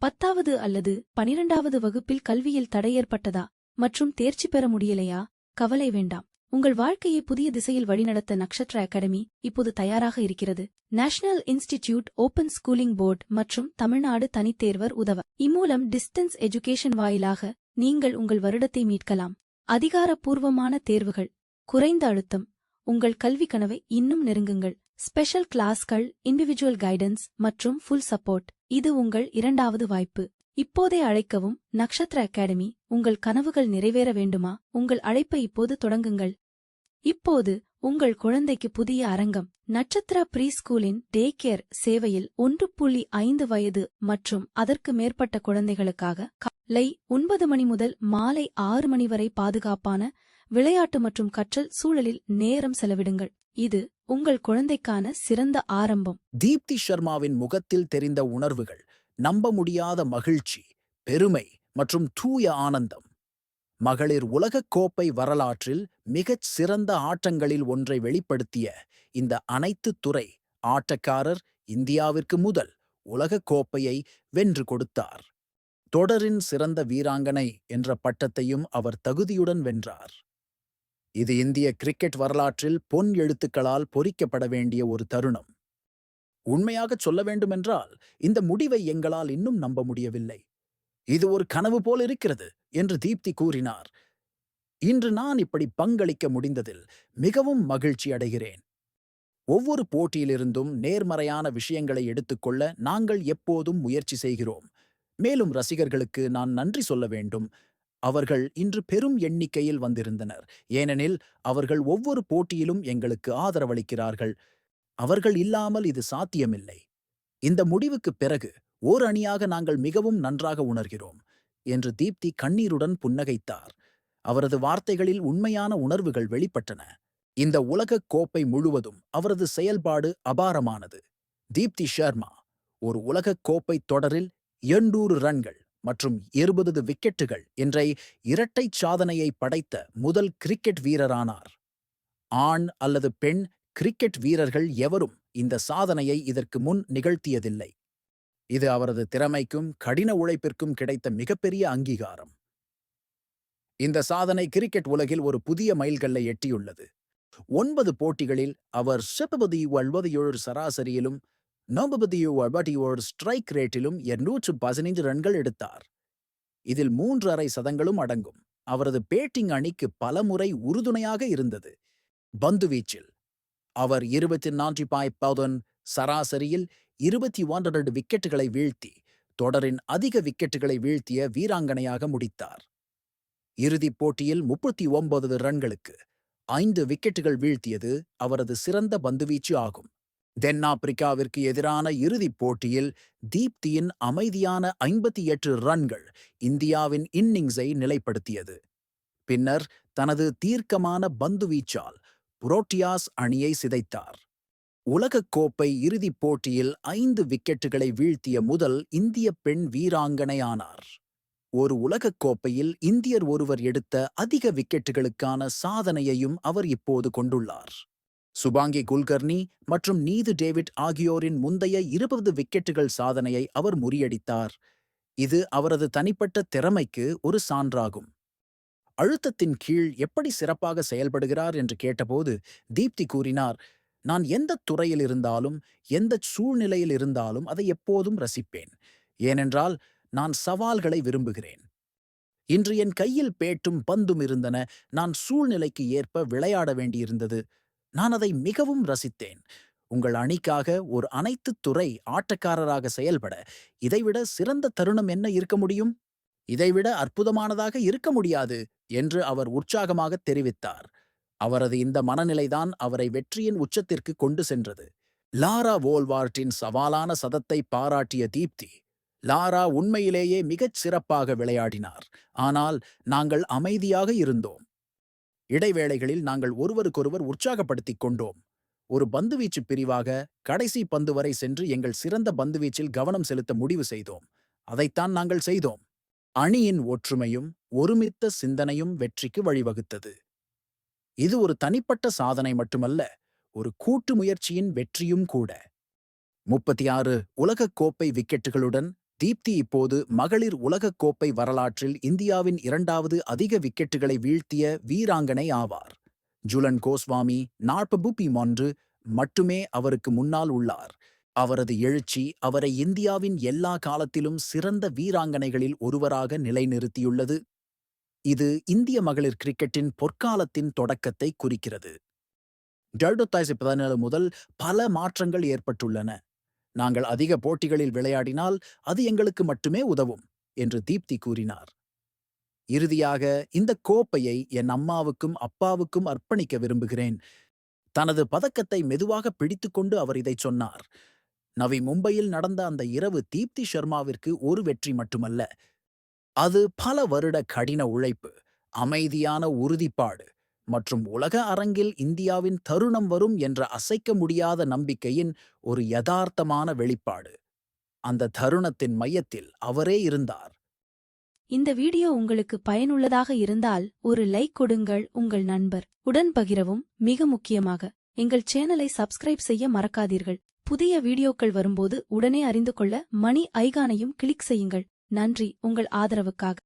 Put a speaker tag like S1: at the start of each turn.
S1: 10வது அல்லது 12வது வகுப்பில் கல்வியில் தடை ஏற்பட்டதா மற்றும் தேர்ச்சி பெற முடியலையா? கவலை வேண்டாம். உங்கள் வாழ்க்கையை புதிய திசையில் வழிநடத்த நக்ஷத்ரா அகாடமி இப்போது தயாராக இருக்கிறது. National institute open schooling board மற்றும் தமிழ்நாடு தனித்தேர்வர் உதவ இம்மூலம் டிஸ்டன்ஸ் எஜுகேஷன் வாயிலாக நீங்கள் உங்கள் வருடத்தை மீட்கலாம். அதிகாரப்பூர்வமான தேர்வுகள், குறைந்த அழுத்தம், உங்கள் கல்வி கனவை இன்னும் நெருங்குங்கள். ஸ்பெஷல் கிளாஸ்கள், இண்டிவிஜுவல் கைடன்ஸ் மற்றும் ஃபுல் சப்போர்ட். இது உங்கள் இரண்டாவது வாய்ப்பு. இப்போதே அழைக்கவும். நக்ஷத்ரா அகாடமி. உங்கள் கனவுகள் நிறைவேற வேண்டுமா? உங்கள் அழைப்பை இப்போது தொடங்குங்கள். இப்போது உங்கள் குழந்தைக்கு புதிய அரங்கம். நட்சத்திரா ப்ரீ ஸ்கூலின் டே கேர் சேவையில் 1.5 வயது மற்றும் அதற்கு மேற்பட்ட குழந்தைகளுக்காக காலை 9 மணி முதல் மாலை 6 மணி வரை பாதுகாப்பான விளையாட்டு மற்றும் கற்றல் சூழலில் நேரம் செலவிடுங்கள். இது உங்கள் குழந்தைக்கான சிறந்த ஆரம்பம்.
S2: தீப்தி ஷர்மாவின் முகத்தில் தெரிந்த உணர்வுகள் நம்ப முடியாத மகிழ்ச்சி, பெருமை மற்றும் தூய ஆனந்தம். மகளிர் உலகக் கோப்பை வரலாற்றில் மிகச் சிறந்த ஆட்டங்களில் ஒன்றை வெளிப்படுத்திய இந்த அனைத்து துறை ஆட்டக்காரர் இந்தியாவிற்கு முதல் உலகக் கோப்பையை வென்று கொடுத்தார். தொடரின் சிறந்த வீராங்கனை என்ற பட்டத்தையும் அவர் தகுதியுடன் வென்றார். இது இந்திய கிரிக்கெட் வரலாற்றில் பொன் எழுத்துக்களால் பொறிக்கப்பட வேண்டிய ஒரு தருணம். உண்மையாகச் சொல்ல வேண்டுமென்றால் இந்த முடிவை எங்களால் இன்னும் நம்ப முடியவில்லை. இது ஒரு கனவு போல் இருக்கிறது என்று தீப்தி கூறினார். இன்று நான் இப்படி பங்களிக்க முடிந்ததில் மிகவும் மகிழ்ச்சி அடைகிறேன். ஒவ்வொரு போட்டியிலிருந்தும் நேர்மறையான விஷயங்களை எடுத்துக்கொள்ள நாங்கள் எப்போதும் முயற்சி செய்கிறோம். மேலும் ரசிகர்களுக்கு நான் நன்றி சொல்ல வேண்டும். அவர்கள் இன்று பெரும் எண்ணிக்கையில் வந்திருந்தனர், ஏனெனில் அவர்கள் ஒவ்வொரு போட்டியிலும் எங்களுக்கு ஆதரவளிக்கிறார்கள். அவர்கள் இல்லாமல் இது சாத்தியமில்லை. இந்த முடிவுக்குப் பிறகு ஓர் அணியாக நாங்கள் மிகவும் நன்றாக உணர்கிறோம் என்று தீப்தி கண்ணீருடன் புன்னகைத்தார். அவரது வார்த்தைகளில் உண்மையான உணர்வுகள் வெளிப்பட்டன. இந்த உலகக் கோப்பை முழுவதும் அவரது செயல்பாடு அபாரமானது. தீப்தி ஷர்மா ஒரு உலகக் கோப்பை தொடரில் 800 ரன்கள் மற்றும் 20 விக்கெட்டுகள் என்ற இரட்டைச் சாதனையை படைத்த முதல் கிரிக்கெட் வீரரானார். ஆண் அல்லது பெண் கிரிக்கெட் வீரர்கள் எவரும் இந்த சாதனையை இதற்கு முன் நிகழ்த்தியதில்லை. இது அவரது திறமைக்கும் கடின உழைப்பிற்கும் கிடைத்த மிகப்பெரிய அங்கீகாரம். இந்த சாதனை கிரிக்கெட் உலகில் ஒரு புதிய மைல்கல்லை எட்டியுள்ளது. 9 போட்டிகளில் அவர் 77 சராசரியிலும் 47 ஸ்ட்ரைக் ரேட்டிலும் 215 ரன்கள் எடுத்தார். இதில் 3 சதங்களும் அடங்கும். அவரது பேட்டிங் அணிக்கு பலமுறை உறுதுணையாக இருந்தது. பந்துவீச்சில் அவர் 24 சராசரியில் 21 விக்கெட்டுகளை வீழ்த்தி தொடரின் அதிக விக்கெட்டுகளை வீழ்த்திய வீராங்கனையாக முடித்தார். இறுதிப் போட்டியில் 39 ரன்களுக்கு 5 விக்கெட்டுகள் வீழ்த்தியது அவரது சிறந்த பந்துவீச்சு ஆகும். தென்னாப்பிரிக்காவிற்கு எதிரான இறுதிப் போட்டியில் தீப்தியின் அமைதியான 58 ரன்கள் இந்தியாவின் இன்னிங்ஸை நிலைப்படுத்தியது. பின்னர் தனது தீர்க்கமான பந்துவீச்சால் புரோட்டியாஸ் அணியை சிதைத்தார். உலகக் கோப்பை இறுதிப் போட்டியில் 5 விக்கெட்டுகளை வீழ்த்திய முதல் இந்திய பெண் வீராங்கனையானார். ஒரு உலகக் கோப்பையில் இந்தியர் ஒருவர் எடுத்த அதிக விக்கெட்டுகளுக்கான சாதனையையும் அவர் இப்போது கொண்டுள்ளார். சுபாங்கி குல்கர்னி மற்றும் நீது டேவிட் ஆகியோரின் முந்தைய 20 விக்கெட்டுகள் சாதனையை அவர் முறியடித்தார். இது அவரது தனிப்பட்ட திறமைக்கு ஒரு சான்றாகும். அழுத்தத்தின் கீழ் எப்படி சிறப்பாக செயல்படுகிறார் என்று கேட்டபோது தீப்தி கூறினார், நான் எந்த துறையில் இருந்தாலும் எந்த சூழ்நிலையில் இருந்தாலும் அதை எப்போதும் ரசிப்பேன். ஏனென்றால் நான் சவால்களை விரும்புகிறேன். இன்று என் கையில் பேட்டும் பந்தும் இருந்தன. நான் சூழ்நிலைக்கு ஏற்ப விளையாட வேண்டியிருந்தது. நான் அதை மிகவும் ரசித்தேன். உங்கள் அணிக்காக ஒரு அனைத்து துறை ஆட்டக்காரராக செயல்பட இதைவிட சிறந்த தருணம் என்ன இருக்க முடியும்? இதைவிட அற்புதமானதாக இருக்க முடியாது என்று அவர் உற்சாகமாக தெரிவித்தார். அவரது இந்த மனநிலைதான் அவரை வெற்றியின் உச்சத்திற்கு கொண்டு சென்றது. லாரா வோல்வார்ட்டின் சவாலான சதத்தை பாராட்டிய தீப்தி, லாரா உண்மையிலேயே மிகச் சிறப்பாக விளையாடினார், ஆனால் நாங்கள் அமைதியாக இருந்தோம். இடைவேளைகளில் நாங்கள் ஒருவருக்கொருவர் உற்சாகப்படுத்திக் கொண்டோம். ஒரு பந்துவீச்சு பிரிவாக கடைசி பந்து வரை சென்று எங்கள் சிறந்த பந்துவீச்சில் கவனம் செலுத்த முடிவு செய்தோம். அதைத்தான் நாங்கள் செய்தோம். அணியின் ஒற்றுமையும் ஒருமித்த சிந்தனையும் வெற்றிக்கு வழிவகுத்தது. இது ஒரு தனிப்பட்ட சாதனை மட்டுமல்ல, ஒரு கூட்டு முயற்சியின் வெற்றியும் கூட. 36 உலகக் கோப்பை விக்கெட்டுகளுடன் தீப்தி இப்போது மகளிர் உலகக்கோப்பை வரலாற்றில் இந்தியாவின் 2வது அதிக விக்கெட்டுகளை வீழ்த்திய வீராங்கனை ஆவார். ஜுலன் கோஸ்வாமி 41 மட்டுமே அவருக்கு முன்னால் உள்ளார். அவரது எழுச்சி அவரை இந்தியாவின் எல்லா காலத்திலும் சிறந்த வீராங்கனைகளில் ஒருவராக நிலைநிறுத்தியுள்ளது. இது இந்திய மகளிர் கிரிக்கெட்டின் பொற்காலத்தின் தொடக்கத்தை குறிக்கிறது. 2017 முதல் பல மாற்றங்கள் ஏற்பட்டுள்ளன. நாங்கள் அதிக போட்டிகளில் விளையாடினால் அது எங்களுக்கு மட்டுமே உதவும் என்று தீப்தி கூறினார். இறுதியாக, இந்த கோப்பையை என் அம்மாவுக்கும் அப்பாவுக்கும் அர்ப்பணிக்க விரும்புகிறேன். தனது பதக்கத்தை மெதுவாக பிடித்துக்கொண்டு அவர் இதைச் சொன்னார். நவி மும்பையில் நடந்த அந்த இரவு தீப்தி ஷர்மாவிற்கு ஒரு வெற்றி மட்டுமல்ல, அது பல வருட கடின உழைப்பு, அமைதியான உறுதிப்பாடு மற்றும் உலக அரங்கில் இந்தியாவின் தருணம் வரும் என்ற அசைக்க முடியாத நம்பிக்கையின் ஒரு யதார்த்தமான வெளிப்பாடு. அந்த தருணத்தின் மையத்தில் அவரே இருந்தார்.
S1: இந்த வீடியோ உங்களுக்கு பயனுள்ளதாக இருந்தால் ஒரு லைக் கொடுங்கள், உங்கள் நண்பர் உடன் பகிரவும். மிக முக்கியமாக எங்கள் சேனலை சப்ஸ்கிரைப் செய்ய மறக்காதீர்கள். புதிய வீடியோக்கள் வரும்போது உடனே அறிந்து கொள்ள மணி ஐகானையும் கிளிக் செய்யுங்கள். நன்றி உங்கள் ஆதரவுக்காக.